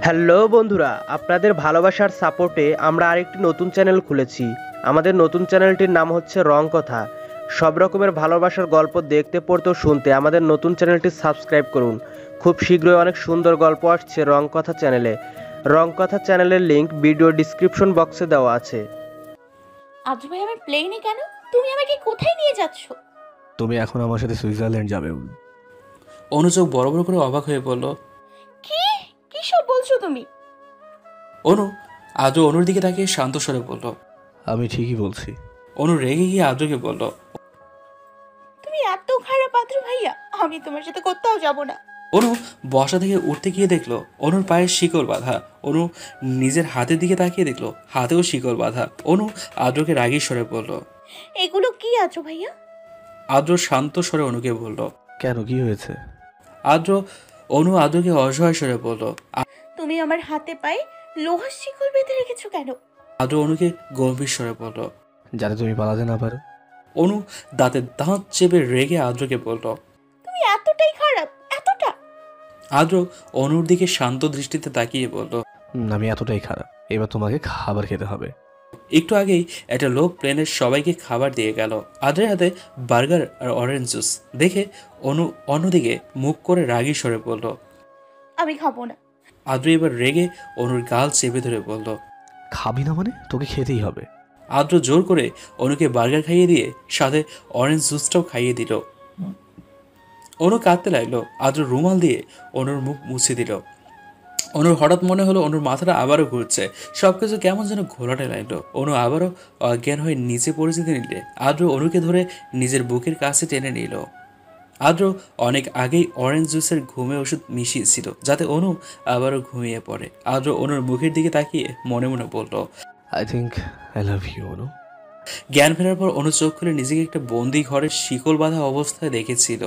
Hello বন্ধুরা, আপনাদের ভালোবাসার সাপোর্টে আমরা আরেকটি নতুন চ্যানেল খুলেছি। আমাদের নতুন চ্যানেলটির নাম হচ্ছে রং কথা। সব রকমের ভালোবাসার গল্প দেখতে পড়তে ও শুনতে আমাদের নতুন চ্যানেলটি সাবস্ক্রাইব করুন। খুব শীঘ্রই অনেক সুন্দর গল্প আসছে রং কথা চ্যানেলে। রং কথা চ্যানেলের লিংক ভিডিও ডিসক্রিপশন বক্সে দেওয়া আছে। আজ ভাই আমি প্লেনে কেন? তুমি আমাকে কোথায় নিয়ে যাচ্ছ? তুমি এখন আমার সাথে সুইজারল্যান্ড যাবে। অনুযোগ বড় বড় করে অবাক হয়ে বলল, কি কি সব বলছো তুমি? অনু আদ্র অনুর দিকে তাকিয়ে শান্ত স্বরে বলল। আমি ঠিকই বলছি। অনু রেগে গিয়ে আদ্রকে বলল, তুমি এত খারাপ আদ্র ভাইয়া, আমি তোমার সাথে কোথাও যাব না। অনু বসা থেকে উঠতে গিয়ে দেখলো অনুর পায়ে শিকল বাঁধা। অনু নিজের হাতের দিকে তাকিয়ে দেখলো হাতেও শিকল বাঁধা। অনু আদ্রকে রাগী স্বরে বলল। এগুলো কি আদ্র ভাইয়া? আদ্র শান্ত স্বরে অনুকে বলল। কেন, কি হয়েছে? অনু আদ্রকে অসহায় স্বরে বলল। তুমি আমার হাতে পায়ে লোহার শিকল বেঁধে রেখেছো কেন? আদ্র অনুকে গম্ভীর স্বরে বলল। যাতে তুমি পালাতে না পারো। অনু দাঁতে দাঁত চেপে রেগে আদ্রকে বলল। তুমি এতটাই খারাপ, এতটা? আদ্র অনুর দিকে শান্ত দৃষ্টিতে তাকিয়ে বলল, আমি এতটাই খারাপ, এবার তোমাকে খাবার খেতে হবে। একটু আগেই একটা লোক প্লেনের সবাইকে খাবার দিয়ে গেল। আদ্রের হাতে বার্গার আর অরেঞ্জ জুস দেখে অনু অন্যদিকে মুখ করে রাগী স্বরে বলল। আমি খাবো না। আদ্র এবার রেগে অনুর গাল চেপে ধরে বলল, খাবি না মানে? তোকে খেতেই হবে। আদ্র জোর করে অনুকে বার্গার খাইয়ে দিয়ে সাথে অরেঞ্জ জুসটাও খাইয়ে দিল। অনু কাঁদতে লাগলো। আদ্র রুমাল দিয়ে অনুর মুখ মুছে দিল। অনুর হঠাৎ মনে হলো অনুর মাথাটা আবারও ঘুরছে, সবকিছু কেমন যেন ঘোলাটে লাগলো। অনু আবারও অজ্ঞান হয়ে নিচে পড়ে যেতে নিলে আদ্র অনুকে ধরে নিজের বুকের কাছে টেনে নিল। আদ্র অনেক আগেই অরেঞ্জ জুসের ঘুমে ওষুধ মিশিয়েছিল যাতে অনু আবারও ঘুমিয়ে পড়ে। আদ্র অনুর মুখের দিকে তাকিয়ে মনে মনে বলল, I think I love you Anu. জ্ঞান ফেরার পর অনু চোখ খুলে নিজেকে একটা বন্দি ঘরের শিকল বাঁধা অবস্থায় দেখেছিল।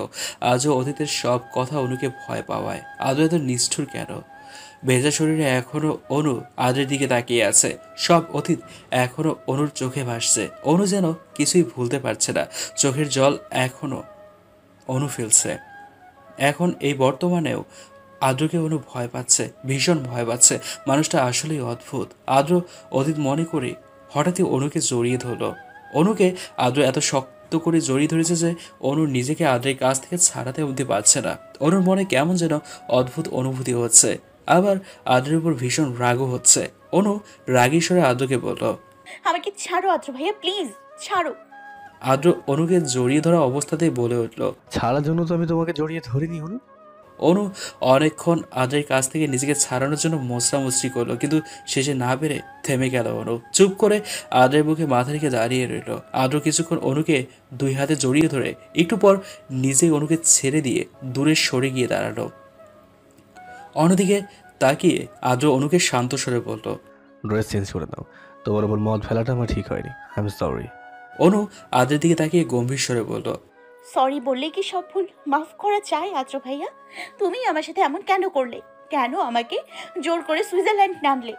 আজও অতীতের সব কথা অনুকে ভয় পাওয়ায়। আজও এত নিষ্ঠুর কেন? ভেজা শরীরে এখনো অনু আদ্রের দিকে তাকিয়ে আছে। সব অতীত এখনো অনুর চোখে ভাসছে। অনু যেন কিছুই ভুলতে পারছে না। চোখের জল এখনো অনু ফেলছে। এখন এই বর্তমানেও আদ্রকে অনু ভয় পাচ্ছে, ভীষণ ভয় পাচ্ছে। মানুষটা আসলেই অদ্ভুত। আদ্র অতীত মনে করে হঠাৎই অনুকে জড়িয়ে ধরলো। অনুকে আদ্র এত শক্ত করে জড়িয়ে ধরেছে যে অনু নিজেকে আদ্রের কাছ থেকে ছাড়াতে অবধি পারছে না। অনুর মনে কেমন যেন অদ্ভুত অনুভূতি হচ্ছে, আবার আদ্রের উপর ভীষণ রাগও হচ্ছে। অনু রাগী স্বরে আদ্রকে বলল, আমাকে ছাড়ো আদ্র ভাইয়া, প্লিজ ছাড়ো। আদ্র অনুকে জড়িয়ে ধরা অবস্থাতেই বলে উঠল, ছাড়ার জন্য তো আমি তোমাকে জড়িয়ে ধরিনি অনু। অনু অনেকক্ষণ আদ্রের কাছ থেকে নিজেকে ছাড়ানোর জন্য মোচড়ামুচড়ি করলো, কিন্তু শেষে না পেরে থেমে গেল। অনু চুপ করে আদ্রের বুকে মাথা রেখে দাঁড়িয়ে রইল। আদ্র কিছুক্ষণ অনুকে দুই হাতে জড়িয়ে ধরে একটু পর নিজেই অনুকে ছেড়ে দিয়ে দূরে সরে গিয়ে দাঁড়ালো। অন্যদিকে তাকিয়ে আদ্র অনুকে শান্ত স্বরে বলল, ড্রেস চেঞ্জ করে নাও। তোমার উপর মদ ফেলাটা আমার ঠিক হয়নি, আই এম সরি। অনু আদ্রের দিকে তাকিয়ে গম্ভীর স্বরে বলল, সরি বললে কি সব ভুল মাফ করা যায় আদ্র ভাইয়া? তুমি আমার সাথে এমন কেন করলে? কেন আমাকে জোর করে সুইজারল্যান্ড নামলে?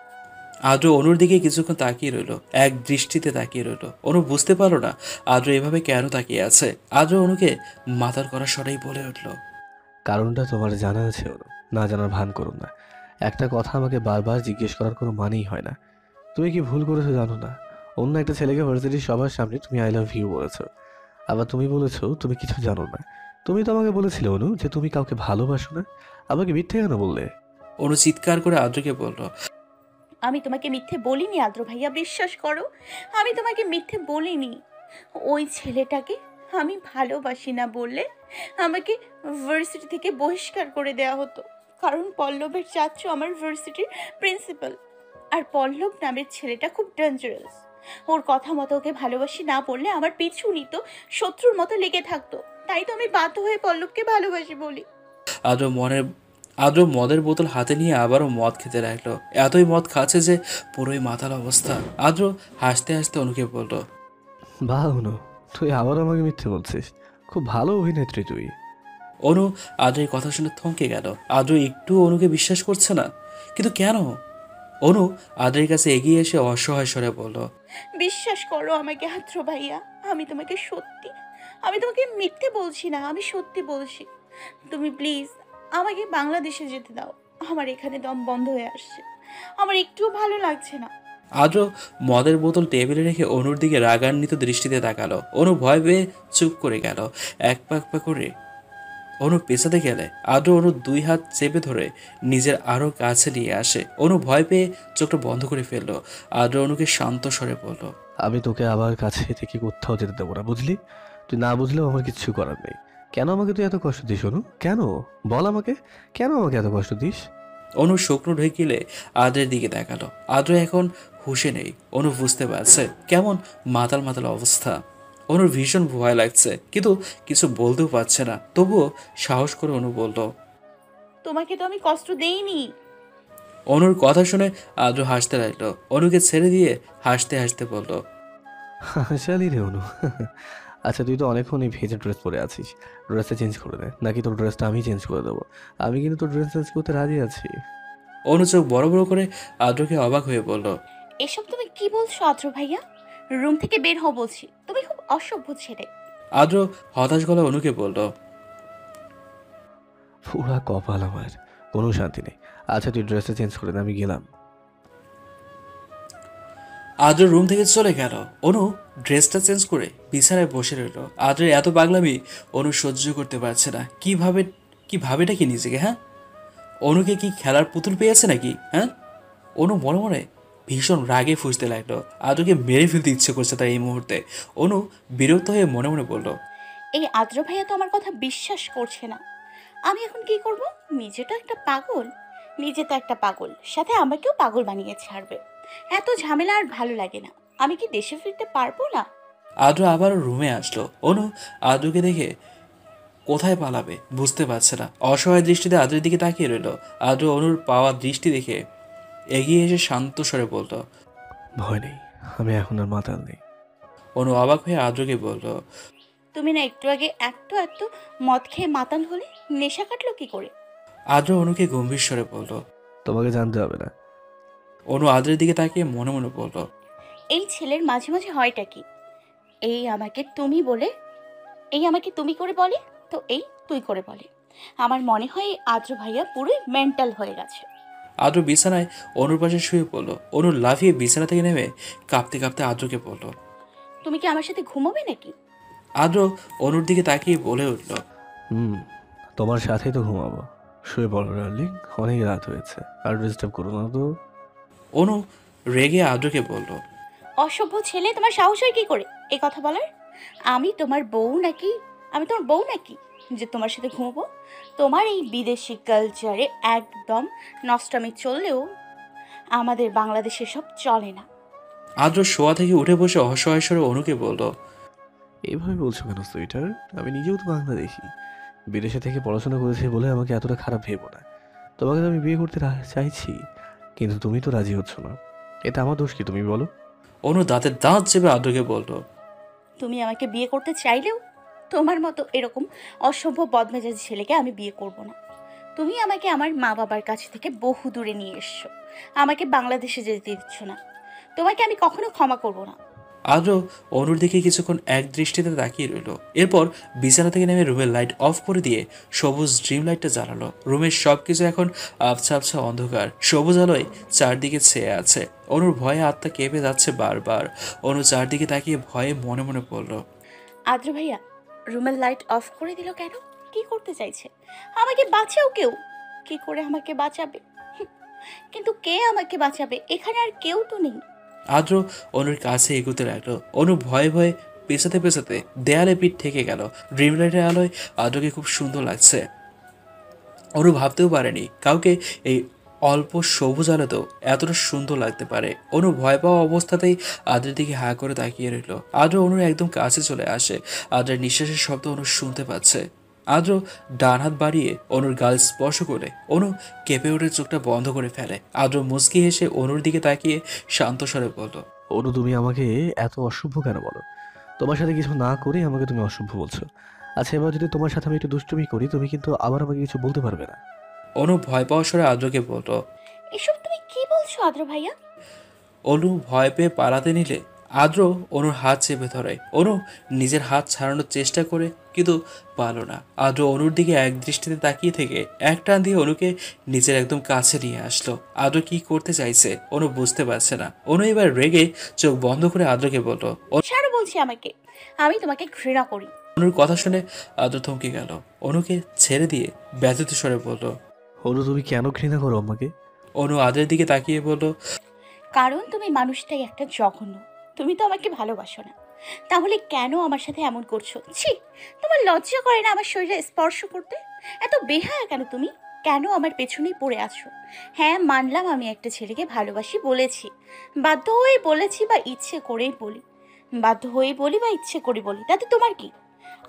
আদ্র অনুর দিকে কিছুক্ষণ তাকিয়ে রইল, এক দৃষ্টিতে তাকিয়ে রইল। অনু বুঝতে পারলো না আদ্র এভাবে কেন তাকিয়ে আছে। আদ্র অনুকে মাথার করা স্বরেই বলে উঠল, কারণটা তোমার জানা আছে অনু, না জানার ভান করুন না। একটা কথা আমাকে বারবার জিজ্ঞেস করার কোনো মানেই হয় না। তুমি কি ভুল করেছো জানো না? অন্য একটা ছেলেকে ভার্সিটির সবার সামনে তুমি আই লাভ ইউ বলেছো। আবার তুমি বলেছো তুমি কিছু জানো না। তুমি তো আমাকে বলেছিলে অনু যে তুমি কাউকে ভালোবাসো না। আমাকে মিথ্যে কেন বললে? অনু চিৎকার করে আদ্রকে বলল, আমি তোমাকে মিথ্যে বলিনি আদ্র ভাইয়া, বিশ্বাস করো। আমি তোমাকে মিথ্যে বলিনি। ওই ছেলেটাকে আমি ভালোবাসি না বললে আমাকে ভার্সিটি থেকে বহিষ্কার করে দেওয়া হতো, কারণ পল্লবের চাচ্চু আমার ভার্সিটির প্রিন্সিপাল। আর পল্লব নামের ছেলেটা খুব ডেঞ্জারাস। ওর কথা মতো ওকে ভালোবাসি না বললে আমার পিছু নিত, শত্রুর মতো লেগে থাকতো। তাই তো আমি বাধ্য হয়ে পল্লবকে ভালোবাসি বলি। আদ্র আদ্র মদের বোতল হাতে নিয়ে আবারও মদ খেতে লাগলো। এতই মদ খাচ্ছে যে পুরোই মাতাল অবস্থা। আদ্র হাসতে হাসতে অনুকে বলল, বাহ অনু, তুই আবার আমাকে মিথ্যে বলছিস। খুব ভালো অভিনেত্রী তুই। অনু আদ্রের কথা শুনে থমকে গেল। আদ্র একটু অনুকে বিশ্বাস করছে না, কিন্তু কেন? অনু আদ্রের কাছে এগিয়ে এসে অসহায় স্বরে বলল, বিশ্বাস করো আমাকে আদ্র ভাইয়া, আমি তোমাকে মিথ্যে বলছি না, আমি সত্যি বলছি। তুমি প্লিজ আমাকে বাংলাদেশে যেতে দাও। আমার এখানে দম বন্ধ হয়ে আসছে, আমার একটুও ভালো লাগছে না। আদ্র মদের বোতল টেবিলে রেখে অনুর দিকে রাগান্বিত দৃষ্টিতে তাকালো। অনু ভয় পেয়ে চুপ করে গেল। এক পা এক পা করে অনু পেছাতে গেলে আদ্র অনুর দুই হাত চেপে ধরে নিজের আরো কাছে নিয়ে আসে। অনু ভয় পেয়ে চোখটা বন্ধ করে ফেললো। আদ্র অনুকে শান্ত স্বরে বলল, আমি তোকে আবার কাছে থেকে কোথাও যেতে দেবো না, বুঝলি? তুই না বুঝলেও আমার কিচ্ছু করার নেই। কেন আমাকে তুই এত কষ্ট দিস অনু? কেন বল আমাকে, কেন আমাকে এত কষ্ট দিস? অনু শুকনো ঢেকিলে আদ্রের দিকে তাকালো। আদ্র এখন হুঁশে নেই। অনু বুঝতে পারছে কেমন মাতাল মাতাল অবস্থা। অনুর ভীষণ ভয় লাগছে, কিন্তু কিছু বলতেও পারছে না। তবুও সাহস করে অনু বলল। তোমাকে তো আমি কষ্ট দেইনি। অনুর কথা শুনে আদ্র হাসতে লাগলো। অনুকে ছেড়ে দিয়ে হাসতে হাসতে বলল, হাসালি রে অনু। আচ্ছা, তুই তো অনেকক্ষণ এই ভেজা ড্রেস পরে আছিস, ড্রেসটা চেঞ্জ করে দে, নাকি তোর ড্রেসটা আমি চেঞ্জ করে দেবো? আমি কিন্তু তোর ড্রেস চেঞ্জ করতে রাজি আছি। অনু চোখ বড় বড় করে আদ্রকে অবাক হয়ে বলল, এসব তুমি কি বলছো আদ্র ভাইয়া? রুম থেকে বের হও বলছি, তুমি খুব অসভ্য ছেলে। আদ্র হতাশ গলা অনুকে বলল, পুরা কপাল আমার, কোনো শান্তি নেই। আচ্ছা, তুই ড্রেসটা চেঞ্জ করে দে, আমি গেলাম। আদ্র রুম থেকে চলে গেল। অনু ড্রেসটা চেঞ্জ করে বিছানায় বসে রইল। আদ্রের এত পাগলামি অনু সহ্য করতে পারছে না। কি ভাবেটা কি নিজেকে? হ্যাঁ, অনুকে কি খেলার পুতুল পেয়েছে নাকি? হ্যাঁ, অনু মনে মনে ভীষণ রাগে ফুঁসতে লাগলো। আদ্রকে মেরে ফেলতে ইচ্ছে করছে তার এই মুহূর্তে। অনু বিরক্ত হয়ে মনে মনে বলল, এই আদ্র ভাইয়া তো আমার কথা বিশ্বাস করছে না। আমি এখন কি করব? নিজে তো একটা পাগল, সাথে আমাকেও পাগল বানিয়ে ছাড়বে। এত ঝামেলা আর ভালো লাগে না। আমি কি দেশে ফিরতে পারবো না? আদ্র আবার রুমে আসলো। অনু আদ্রকে দেখে কোথায় পালাবে বুঝতে পারছে না। অসহায় দৃষ্টিতে আদ্রের দিকে তাকিয়ে রইল। আদ্র অনুর পাওয়া দৃষ্টি দেখে এগিয়ে এসে শান্ত স্বরে বলল, ভয় নেই, আমি এখন আর মাতাল নেই। অনু অবাক হয়ে আদ্রকে বলল, তুমি না একটু আগে একটু একটু মদ খেয়ে মাতাল হলে, নেশা কাটলো কি করে? আদ্র অনুকে গম্ভীর স্বরে বলল। তোমাকে জানতে হবে না। অনু আদ্রের দিকে তাকিয়ে মনে মনে বলল, এই ছেলের মাঝে মাঝে হয়টা কি? এই আমাকে তুমি বলে, এই আমাকে তুমি করে বলে, তো এই তুই করে বলে। আমার মনে হয় এই আদ্র ভাইয়া পুরোই মেন্টাল হয়ে গেছে। আদ্র বিছানায় অনুর পাশে শুয়ে পড়ল। অনু লাফিয়ে বিছানা থেকে নেমে কাঁপতে কাঁপতে আদ্রকে বলল, তুমি কি আমার সাথে ঘুমোবে নাকি? আদ্র অনুর দিকে তাকিয়ে বলে উঠল, হুম, তোমার সাথেই তো ঘুমাবো। শুয়ে পড়ো ডার্লিং, অনেক রাত হয়েছে, আর ডিস্টার্ব করো না তো। অনু রেগে আদ্রকে বলল, অসভ্য ছেলে, তোমার সাহস হয় কি করে এই কথা বলার? আমি তোমার বউ নাকি? যে তোমার সাথে ঘুমবো? তোমার এই বিদেশি কালচারে একদম নষ্টামি চললেও আমাদের বাংলাদেশে সব চলে না। আদ্র শোয়া থেকে উঠে বসে অসহায় স্বরে অনুকে বলল, এইভাবে বলছো কেন সুইটার? আমি নিজেও তো বাংলাদেশি, বিদেশে থেকে পড়াশোনা করেছি বলে আমাকে এতটা খারাপ ভেবো না। তোমাকে তো আমি বিয়ে করতে চাইছি, কিন্তু তুমি তো রাজি হচ্ছ না। এটা আমার দোষ কি, তুমি বলো? অনু দাঁতের দাঁত চেপে আদ্রকে বলল, তুমি আমাকে বিয়ে করতে চাইলেও তোমার মতো এরকম অসভ্য বদমেজাজি ছেলেকে আমি বিয়ে করব না। তুমি আমাকে আমার মা বাবার কাছ থেকে বহু দূরে নিয়ে এসছো, আমাকে বাংলাদেশে যেতে দিচ্ছ না। তোমাকে আমি কখনো ক্ষমা করব না। আদ্র অনুর দিকে কিছুক্ষণ এক দৃষ্টিতে তাকিয়ে রইল। এরপর বিছানা থেকে নেমে রুমের লাইট অফ করে দিয়ে সবুজ ড্রিম লাইটটা জ্বালালো। রুমের সবকিছু এখন আবছা আবছা অন্ধকার। সবুজ আলোয় চারদিকে ছেয়ে আছে। অনুর ভয়ে আত্মা কেঁপে যাচ্ছে বারবার। অনু চারদিকে তাকিয়ে ভয়ে মনে মনে পড়ল, আদ্র ভাইয়া রুমের লাইট অফ করে দিল কেন? কি করতে চাইছে? আমাকে বাঁচাও কেউ। কি করে আমাকে বাঁচাবে? কিন্তু কে আমাকে বাঁচাবে? এখানে আর কেউ তো নেই। আদ্র অনুর কাছে এগুতে লাগলো। অনু ভয়ে ভয়ে পেছাতে পেছাতে দেয়ালে পিঠ ঠেকে গেল। ড্রিম লাইটের আলোয় আদ্রকে খুব সুন্দর লাগছে। অনু ভাবতেও পারেনি কাউকে এই অল্প সবুজ আলোতেও এতটা সুন্দর লাগতে পারে। অনু ভয় পাওয়া অবস্থাতেই আদ্রের দিকে হা করে তাকিয়ে রইল। আদ্র অনুর একদম কাছে চলে আসে। আদ্রের নিঃশ্বাসের শব্দ অনু শুনতে পাচ্ছে। আদ্র ডান হাত বাড়িয়ে অনুর গাল স্পর্শ করে অনু কেঁপে উঠে চোখটা বন্ধ করে ফেলে। আদ্র মুচকি হেসে অনুর দিকে তাকিয়ে শান্ত স্বরে বলল, অনু, তুমি আমাকে এত অসভ্য কেন বলো? তোমার সাথে কিছু না করে আমাকে তুমি অসভ্য বলছো। আচ্ছা, এবার যদি তোমার সাথে আমি একটু দুষ্টুমি করি, তুমি কিন্তু আবার আমাকে কিছু বলতে পারবে না। অনু ভয় পাওয়ার স্বরে আদ্রকে বলল। এসব তুমি কি বলছো আদ্র ভাইয়া? অনু ভয় পেয়ে পালাতে নিলে আদ্র অনুর হাত চেপে ধরে। অনু নিজের হাত ছাড়ানোর চেষ্টা করে, কিন্তু পারল না। আদ্র অনুর দিকে এক দৃষ্টিতে তাকিয়ে থেকে এক টান দিয়ে অনুকে নিজের একদম কাছে নিয়ে আসলো। আদ্র কি করতে চাইছে অনু বুঝতে পারছে না। অনু এবার রেগে চোখ বন্ধ করে আদ্রকে বলল। ছাড়ো বলছি আমাকে, আমি তোমাকে ঘৃণা করি। অনুর কথা শুনে আদ্র থমকে গেল। অনুকে ছেড়ে দিয়ে ব্যথিত স্বরে বলল। অনু তুমি কেন ঘৃণা করো আমাকে? অনু আদ্রের দিকে তাকিয়ে বলল। কারণ তুমি মানুষটাই একটা জঘন্য। তুমি তো আমাকে ভালোবাসো না, তাহলে কেন আমার সাথে এমন করছো? ছি, তোমার লজ্জা করে না আমার শরীরে স্পর্শ করতে? এত বেহায়া কেন তুমি? কেন আমার পেছনেই পড়ে আছো? হ্যাঁ, মানলাম আমি একটা ছেলেকে ভালোবাসি, বলেছি, বাধ্য হয়ে বলেছি বা ইচ্ছে করেই বলি, বাধ্য হয়ে বলি বা ইচ্ছে করে বলি, তাতে তোমার কি?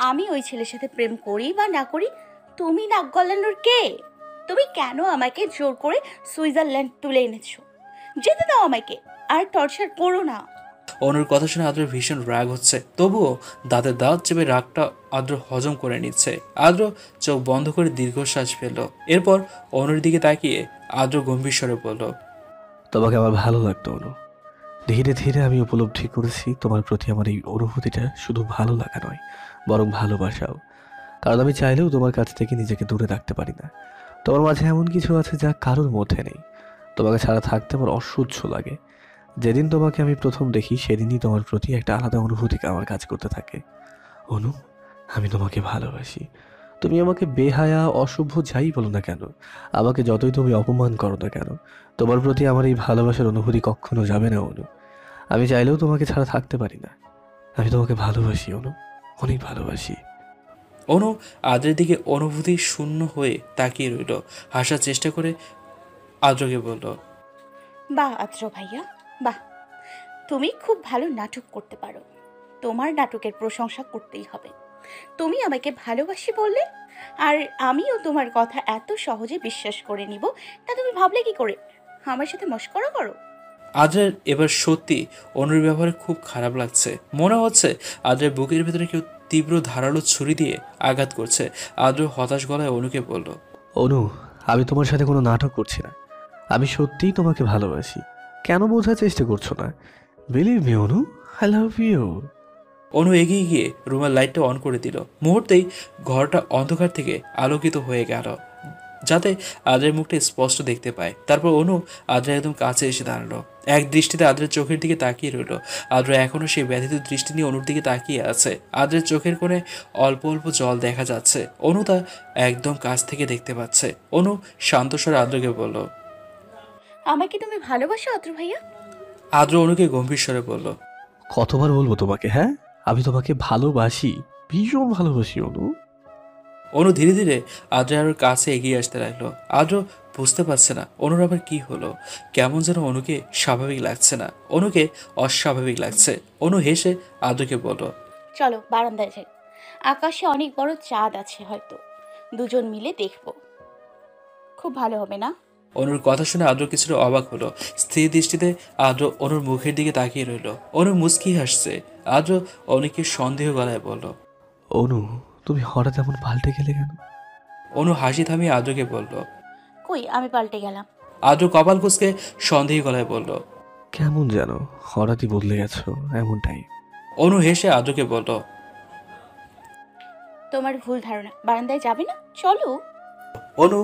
আমি ওই ছেলের সাথে প্রেম করি বা না করি, তুমি নাক গলানোর কে? তুমি কেন আমাকে জোর করে সুইজারল্যান্ড তুলে এনেছো? যেতে দাও আমাকে, আর টর্চার করো না। অনুর কথা শুনে আদ্রের ভীষণ রাগ হচ্ছে, তবুও দাঁতের দাঁত চেপে রাগটা আদ্র হজম করে নিচ্ছে। আদ্র চোখ বন্ধ করে দীর্ঘশ্বাস ফেলল। এরপর অনুর দিকে তাকিয়ে আদ্র গম্ভীর স্বরে বলল। তোমাকে আমার ভালো লাগতো অনু। ধীরে ধীরে আমি উপলব্ধি করেছি তোমার প্রতি আমার এই অনুভূতিটা শুধু ভালো লাগা নয়, বরং ভালোবাসাও। কারণ আমি চাইলেও তোমার কাছ থেকে নিজেকে দূরে রাখতে পারি না। তোমার মাঝে এমন কিছু আছে যা কারোর মধ্যে নেই। তোমাকে ছাড়া থাকতে আমার অসহ্য লাগে। যেদিন তোমাকে আমি প্রথম দেখি সেদিনই তোমার প্রতি একটা আলাদা অনুভূতি আমার কাজ করতে থাকে। অনু, আমি তোমাকে ভালোবাসি। তুমি আমাকে বেহায়া, অসভ্য যাই বলো না কেন, আমাকে যতই তুমি অপমান করো না কেন, তোমার প্রতি আমার এই ভালোবাসার অনুভূতি কখনো যাবে না অনু। আমি চাইলেও তোমাকে ছাড়া থাকতে পারি না। আমি তোমাকে ভালোবাসি অনু, অনেক ভালোবাসি। অনু আদ্রের দিকে অনুভূতি শূন্য হয়ে তাকিয়ে রইল। হাসার চেষ্টা করে আদ্রকে বলল। বাহ আদ্র ভাইয়া, বাহ, তুমি খুব ভালো নাটক করতে পারো। তোমার নাটকের প্রশংসা করতেই হবে। তুমি আমাকে ভালোবাসি বললে, আর আমিও তোমার কথা এত সহজে বিশ্বাস করে নিব, তা তুমি ভাবলে কি করে? আমার সাথে মশকরা করো? আদ্রের এবার সত্যি অনুর ব্যবহারে খুব খারাপ লাগছে। মনে হচ্ছে আদ্রের বুকের ভেতরে কেউ তীব্র ধারালো ছুরি দিয়ে আঘাত করছে। আদ্র হতাশ গলায় অনুকে বলল। অনু, আমি তোমার সাথে কোনো নাটক করছি না। আমি সত্যিই তোমাকে ভালোবাসি। কেন বোঝার চেষ্টা করছো না? Believe me Anu, I love you. Anu এগিয়ে গিয়ে রুমের লাইটটা অন করে দিল। মুহূর্তেই ঘরটা অন্ধকার থেকে আলোকিত হয়ে গেল, যাতে আদ্রের মুখটা স্পষ্ট দেখতে পায়। তারপর অনু আদ্রের একদম কাছে এসে দাঁড়ালো। এক দৃষ্টিতে আদ্রের চোখের দিকে তাকিয়ে রইল। আদ্র এখনো সেই ব্যথিত দৃষ্টি নিয়ে অনুর দিকে তাকিয়ে আছে। আদ্রের চোখের কোণে অল্প অল্প জল দেখা যাচ্ছে। অনু তা একদম কাছ থেকে দেখতে পাচ্ছে। অনু শান্ত স্বরে আদ্রকে বলল। আমাকে তুমি ভালোবাসো আদ্র ভাইয়া? আদ্র অনুকে গম্ভীর স্বরে বলল। কতবার বলবো তোমাকে, হ্যাঁ? আমি তোমাকে ভালোবাসি, ভীষণ ভালোবাসি অনু। অনু ধীরে ধীরে আদ্র আরোর কাছে এগিয়ে আসতে লাগলো। আদ্র বুঝতে পারছে না অনুর আবার কি হলো। কেমন যেন অনুকে স্বাভাবিক লাগছে না, অনুকে অস্বাভাবিক লাগছে। অনু হেসে আদ্রকে বলল। চলো বারান্দায় যাই, আকাশে অনেক বড় চাঁদ আছে, হয়তো দুজন মিলে দেখবো, খুব ভালো হবে না? অনুর কথা শুনে আদ্র কিছুটা অবাক হলো। স্থির দৃষ্টিতে আদ্র অনুর মুখের দিকে তাকিয়ে রইল। অনু মুচকি হাসছে। আদ্র অনুকে সন্দেহ গলায় বলল। অনু, তুমি হঠাৎ এমন পাল্টে গেলে কেন? অনু হাসি থামিয়ে আদ্রকে বলল। কই আমি পাল্টে গেলাম? আদ্র কপাল কুঁচকে সন্দেহ গলায় বলল। কেমন যেন হঠাৎই বদলে গেছো, এমনটাই। অনু হেসে আদ্রকে বলল। তোমার ভুল ধারণা, বারান্দায় যাবে না? চলো। অনু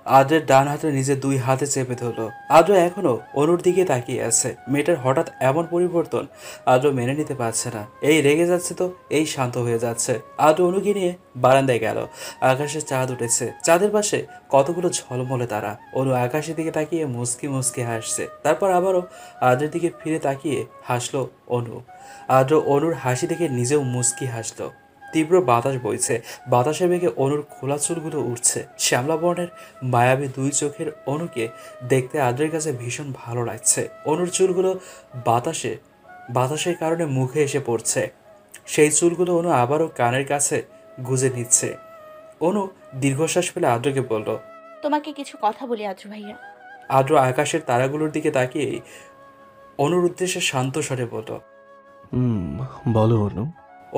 আদ্রের ডান হাতে নিজের দুই হাতে চেপে ধরলো। আদ্র এখনো অনুর দিকে তাকিয়ে আছে। মেয়েটার হঠাৎ এমন পরিবর্তন আদ্র মেনে নিতে পারছে না। এই রেগে যাচ্ছে তো এই শান্ত হয়ে যাচ্ছে। আদ্র অনুকে নিয়ে বারান্দায় গেল। আকাশে চাঁদ উঠেছে, চাঁদের পাশে কতগুলো ঝলমলে তারা। অনু আকাশের দিকে তাকিয়ে মুচকি মুচকি হাসছে। তারপর আবারও আদ্রের দিকে ফিরে তাকিয়ে হাসলো অনু। আদ্র অনুর হাসি দেখে নিজেও মুচকি হাসলো। তীব্র বাতাস বইছে, বাতাসে বেগে অনুর খোলা চুলগুলো উঠছে। শ্যামলা বর্ণের মায়াবী দুই চোখের অনুকে দেখতে আদ্রের কাছে ভীষণ ভালো লাগছে। অনুর চুলগুলো বাতাসের কারণে মুখে এসে পড়ছে। সেই চুলগুলো অনু আবারও কানের কাছে গুজে নিচ্ছে। অনু দীর্ঘশ্বাস ফেলে আদ্রকে বলল। তোমাকে কিছু কথা বলি আদ্র ভাইয়া। আদ্র আকাশের তারাগুলোর দিকে তাকিয়েই অনুর উদ্দেশ্যে শান্ত স্বরে বলল। বলো অনু।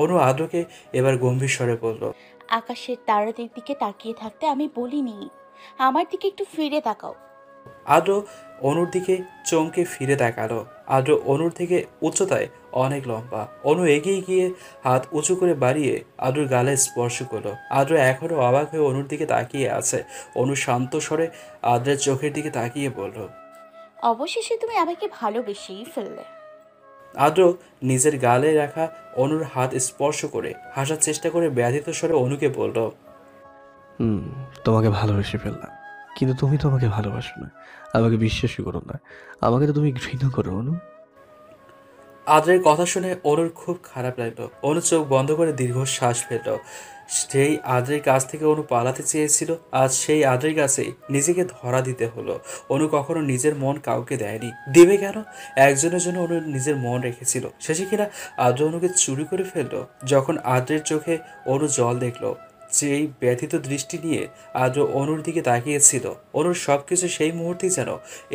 অনু আদ্রকে এবার গম্ভীর স্বরে বলল। আকাশের তারাদের দিকে তাকিয়ে থাকতে আমি বলিনি, আমার দিকে একটু ফিরে তাকাও। আদ্র অনুর দিকে চমকে ফিরে তাকালো। আদ্র অনুর থেকে উচ্চতায় অনেক লম্বা। অনু এগিয়ে গিয়ে হাত উঁচু করে বাড়িয়ে আদ্রর গালে স্পর্শ করলো। আদ্র এখনো অবাক হয়ে অনুর দিকে তাকিয়ে আছে। অনু শান্ত স্বরে আদ্রের চোখের দিকে তাকিয়ে বলল, অবশেষে তুমি আমাকে ভালোবেসেই ফেললে। আদ্র নিজের গালে রাখা অনুর হাত স্পর্শ করে হাসার চেষ্টা করে ব্যথিত স্বরে অনুকে বলল, হুম, তোমাকে ভালোবেসে ফেললাম, কিন্তু তুমি তো আমাকে ভালোবাসো না, আমাকে বিশ্বাসই করো না, আমাকে তো তুমি ঘৃণা করো অনু। আদ্রের কথা শুনে অনুর খুব খারাপ লাগলো। অনু চোখ বন্ধ করে দীর্ঘশ্বাস ফেলল। সেই আদ্রের কাছ থেকে অনু পালাতে চেয়েছিল, আজ সেই আদ্রের কাছেই নিজেকে ধরা দিতে হলো। অনু কখনো নিজের মন কাউকে দেয়নি, দেবে কেন? একজনের জন্য অনু নিজের মন রেখেছিল, শেষে কিনা আদ্র অনুকে চুরি করে ফেললো। যখন আদ্রের চোখে অনু জল দেখলো, যেই ব্যথিত দৃষ্টি নিয়ে আদ্র অনুর দিকে তাকিয়েছিল, অনুর সবকিছু সেই মুহূর্তেই যেন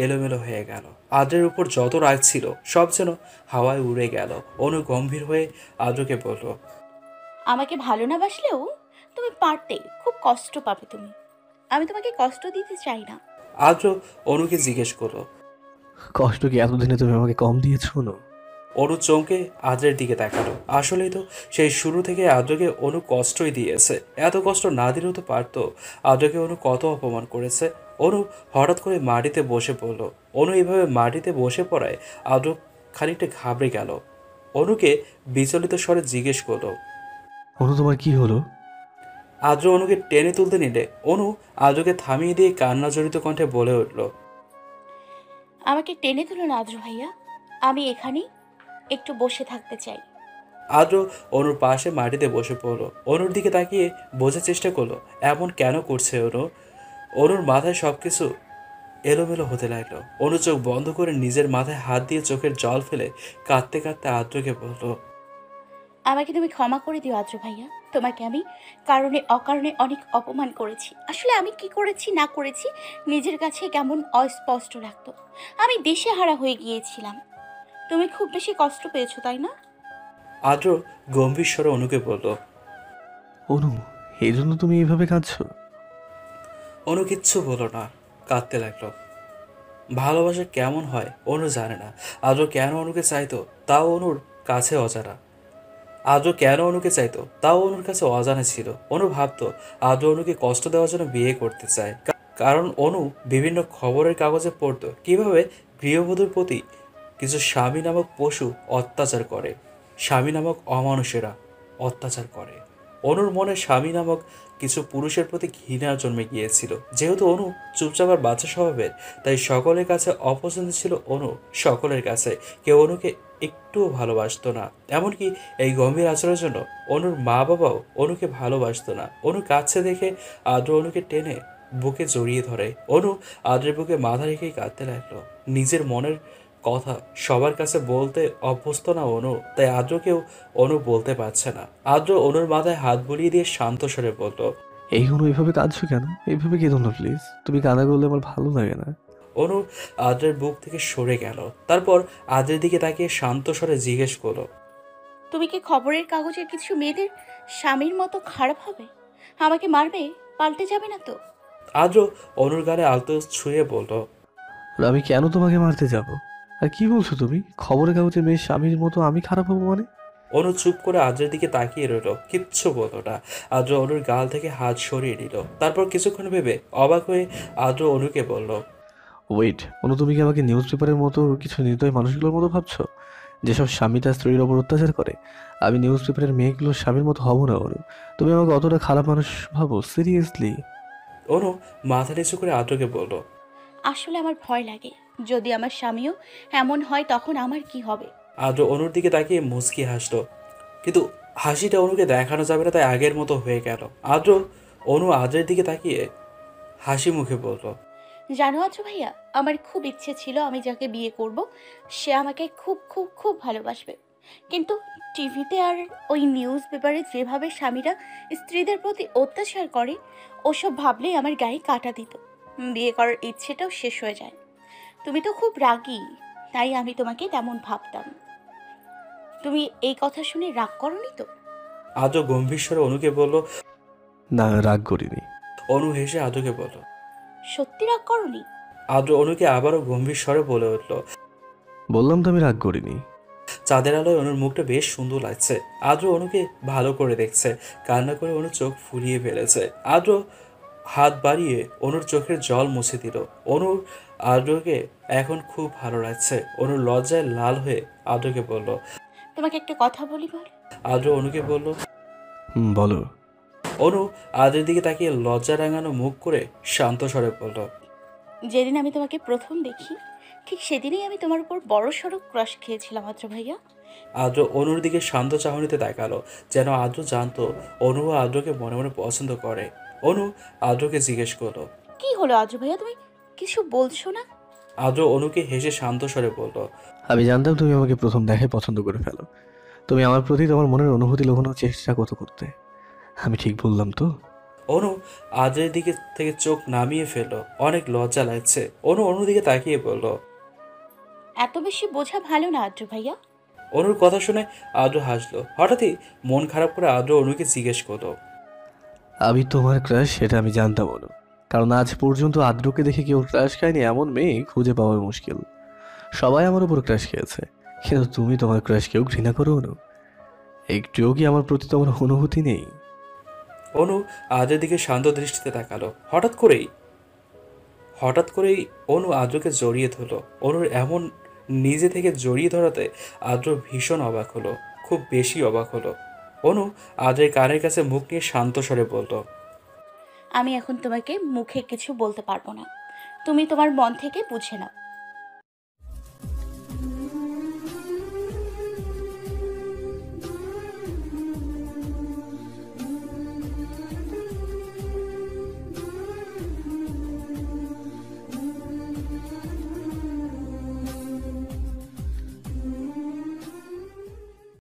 এলোমেলো হয়ে গেল। আদ্রের উপর যত রাগ ছিল সব যেন হাওয়ায় উড়ে গেল। অনু গম্ভীর হয়ে আদ্রকে বলল, আমাকে ভালো না বাসলেও তুমি পারতে, খুব কষ্ট পাবে তুমি। আমি তোমাকে কষ্ট দিতে চাই না। আদ্র অনুকে জিজ্ঞেস করলো। কষ্ট কি এতদিনে তুমি আমাকে কম দিয়েছো অনু? অনু চমকে আদ্রের দিকে তাকালো। আসলেই তো সেই শুরু থেকে আদ্রকে অনু কষ্টই দিয়েছে। এত কষ্ট না দিলেও তো পারতো। আদ্রকে অনু কত অপমান করেছে। অনু হঠাৎ করে মাটিতে বসে পড়ল। অনু এইভাবে মাটিতে বসে পড়ায় আদ্র খানিকটা ঘাবড়ে গেল। অনুকে বিচলিত স্বরে জিজ্ঞেস করলো। অনু তোমার কি হলো? আদ্র অনুকে টেনে তুলতে নিলে অনু আদ্রকে থামিয়ে দিয়ে কান্না জড়িত কণ্ঠে বলে উঠল, আমাকে টেনে তুলো না আদ্র ভাইয়া, আমি এখানেই একটু বসে থাকতে চাই। আদ্র অনুর পাশে মাটিতে বসে পড়লো। অনুর দিকে তাকিয়ে বোঝার চেষ্টা করলো এমন কেন করছে অনু। অনুর মাথায় সবকিছু এলোমেলো হতে লাগলো। অনু চোখ বন্ধ করে নিজের মাথায় হাত দিয়ে চোখের জল ফেলে কাঁদতে কাঁদতে আদ্রকে বলল, আমাকে তুমি ক্ষমা করে দিও আদ্র ভাইয়া। তোমাকে আমি কারণে অকারণে অনেক অপমান করেছি। আসলে আমি কি করেছি না করেছি নিজের কাছে কেমন অস্পষ্ট লাগতো। আমি দিশেহারা হয়ে গিয়েছিলাম। তুমি খুব বেশি কষ্ট পেয়েছো তাই না? আদ্র গম্ভীর স্বরে অনুকে বলল। অনু, এই জন্য তুমি এইভাবে কাঁদছো? অনু কিচ্ছু বলল না, কাঁদতে লাগলো। ভালোবাসা কেমন হয় অনু জানে না। আদ্র কেন অনুকে চাইতো তাও অনুর কাছে অজানা। আদ্র কেন অনুকে চাইতো তাও অনুর কাছে অজানা ছিল। অনু ভাবতো আদ্র অনুকে কষ্ট দেওয়ার জন্য বিয়ে করতে চায়। কারণ অনু বিভিন্ন খবরের কাগজে পড়তো কিভাবে গৃহবধূর প্রতি কিছু স্বামী নামক পশু অত্যাচার করে, স্বামী নামক অমানুষেরা অত্যাচার করে। অনুর মনে স্বামী নামক কিছু পুরুষের প্রতি ঘৃণা জন্মে গিয়েছিল। যেহেতু অনু চুপচাপ আর বাচ্চা স্বভাবের, তাই সকলের কাছে অপছন্দ ছিল অনু। সকলের কাছে কেউ অনুকে একটুও ভালোবাসতো না। এমনকি এই গম্ভীর আচরণের জন্য অনুর মা বাবাও অনুকে ভালোবাসতো না। অনু কাছে দেখে আদ্র অনুকে টেনে বুকে জড়িয়ে ধরে। অনু আদ্রের বুকে মাথা রেখেই কাঁদতে লাগলো। নিজের মনের কথা সবার কাছে বলতে অভ্যস্ত না অনু, তাই আদ্রকেও অনু বলতে পারছে না। আদ্র অনুর মাথায় হাত বুলিয়ে দিয়ে শান্ত স্বরে বলল, এই অনু, এইভাবে কাঁদছো কেন? এইভাবে কেঁদো না প্লিজ, তুমি কান্না করলে আমার ভালো লাগে না। অনু আদ্রের বুক থেকে সরে গেল। তারপর আদ্রের দিকে তাকিয়ে শান্ত স্বরে জিজ্ঞেস করলো, তুমি কি খবরের কাগজের কিছু মেয়েদের স্বামীর মতো খারাপ হবে? আমাকে মারবে, পাল্টে যাবে না তো? আদ্র অনুর গালে আলতো ছুঁয়ে বলল, আর আমি কেন তোমাকে মারতে যাব? আর কি বলছো তুমি? খবরের কাগজে মেয়ের স্বামীর মতো আমি খারাপ হবো মানে? অনু চুপ করে আদ্রের দিকে তাকিয়ে রইল, কিচ্ছু বলল না। আদ্র অনুর গাল থেকে হাত সরিয়ে নিল। তারপর কিছুক্ষণ ভেবে অবাক হয়ে আদ্র অনুকে বলল, ওয়েট অনু, তুমি কি আমাকে নিউজ পেপারের মতো কিছু নির্দয় মানুষগুলোর মতো ভাবছো, যেসব স্বামী তার স্ত্রীর ওপর অত্যাচার করে? আমি নিউজ পেপারের মেয়েগুলোর স্বামীর মতো হব না অনু। তুমি আমাকে অতটা খারাপ মানুষ ভাবো সিরিয়াসলি? অনু মাথা নিচু করে আদ্রকে বলল, আসলে আমার ভয় লাগে, যদি আমার স্বামীও এমন হয় তখন আমার কি হবে? আদ্র অনুর দিকে তাকিয়ে মুচকি হাসলো, কিন্তু হাসিটা অনুকে দেখানো যাবে না, তাই আগের মতো হয়ে গেল। অনু আদ্রের দিকে তাকিয়ে হাসি মুখে বলল, জানো আছো ভাইয়া, আমার খুব ইচ্ছে ছিল আমি যাকে বিয়ে করব সে আমাকে খুব খুব খুব ভালোবাসবে। কিন্তু টিভিতে আর ওই নিউজ পেপারে যেভাবে স্বামীরা স্ত্রীদের প্রতি অত্যাচার করে, ওসব ভাবলেই আমার গায়ে কাঁটা দিত। বিয়ে করার ইচ্ছেটাও শেষ হয়ে যায়। তুমি তো খুব রাগী, তাই আমি তোমাকে তেমন ভাবতাম। তুমি এই কথা শুনে রাগ করনি তো? আদ্র গম্ভীর স্বরে অনুকে বলল। না, রাগ করিনি। অনু হেসে আদ্রকে বলল। সত্যি রাগ করনি? আদ্র অনুকে আবারও গম্ভীর স্বরে বলে উঠল। বললাম তো আমি রাগ করিনি। চাঁদের আলোয় অনুর মুখটা বেশ সুন্দর লাগছে। আদ্র অনুকে ভালো করে দেখছে, কান্না করে অনুর চোখ ফুলিয়ে ফেলেছে। আদ্র হাত বাড়িয়ে অনুর চোখের জল মুছে দিল। অনুর আদ্রকে এখন খুব ভালো লাগছে। অনুর লজ্জায় লাল হয়ে আদ্রকে বলল। তোমাকে একটা কথা বলি বল। আদ্র অনুকে বলল। বলো। অনু আদ্রের দিকে তাকিয়ে লজ্জা রাঙানো মুখ করে শান্ত স্বরে বলল। যেদিন আমি তোমাকে প্রথম দেখি ঠিক সেদিনই আমি তোমার উপর বড় সড়ো ক্রাশ খেয়েছিলাম আদ্র ভাইয়া। আদ্র অনুর দিকে শান্ত চাহনিতে তাকালো, যেন আদ্র জানতো অনু আদ্রকে মনে মনে পছন্দ করে। অনু আদ্রকে জিজ্ঞেস করলো। কি হলো আদ্র ভাইয়া, তুমি কিছু বলছো না? আদ্র অনুকে হেসে শান্ত স্বরে বলল। আমি জানতাম তুমি আমাকে প্রথম দেখায় পছন্দ করে ফেলো। তুমি আমার প্রতি তোমার মনের অনুভূতি লুকানোর চেষ্টা কত করতে। আমি ঠিক বললাম তো? অনু আদ্রের দিকে থেকে চোখ নামিয়ে ফেললো, অনেক লজ্জা লাগছে। অনুর দিকে তাকিয়ে বলল। এত বেশি বোঝা ভালো না আদ্র ভাইয়া। অনুর কথা শুনে আদ্র হাসলো। হঠাৎই মন খারাপ করে আদ্র অনুকে জিজ্ঞেস করলো। আমি তোমার ক্রাশ সেটা আমি জানতাম অনু, কারণ আজ পর্যন্ত আদ্রকে দেখে কেউ ক্রাশ খায়নি এমন মেয়ে খুঁজে পাওয়া মুশকিল। সবাই আমার উপর ক্রাশ খেয়েছে, কিন্তু তুমি তোমার ক্রাশকেও ঘৃণা করো অনু? একটুও কি আমার প্রতি তোমার অনুভূতি নেই? অনু আদ্রের দিকে শান্ত দৃষ্টিতে তাকালো। হঠাৎ করেই অনু আদ্রকে জড়িয়ে ধরলো। অনুর এমন নিজে থেকে জড়িয়ে ধরাতে আদ্র ভীষণ অবাক হলো, খুব বেশি অবাক হলো। অনু আদ্রের কানের কাছে মুখ নিয়ে শান্ত স্বরে বলল। আমি এখন তোমাকে মুখে কিছু বলতে পারবো না, তুমি তোমার মন থেকে বুঝে নাও।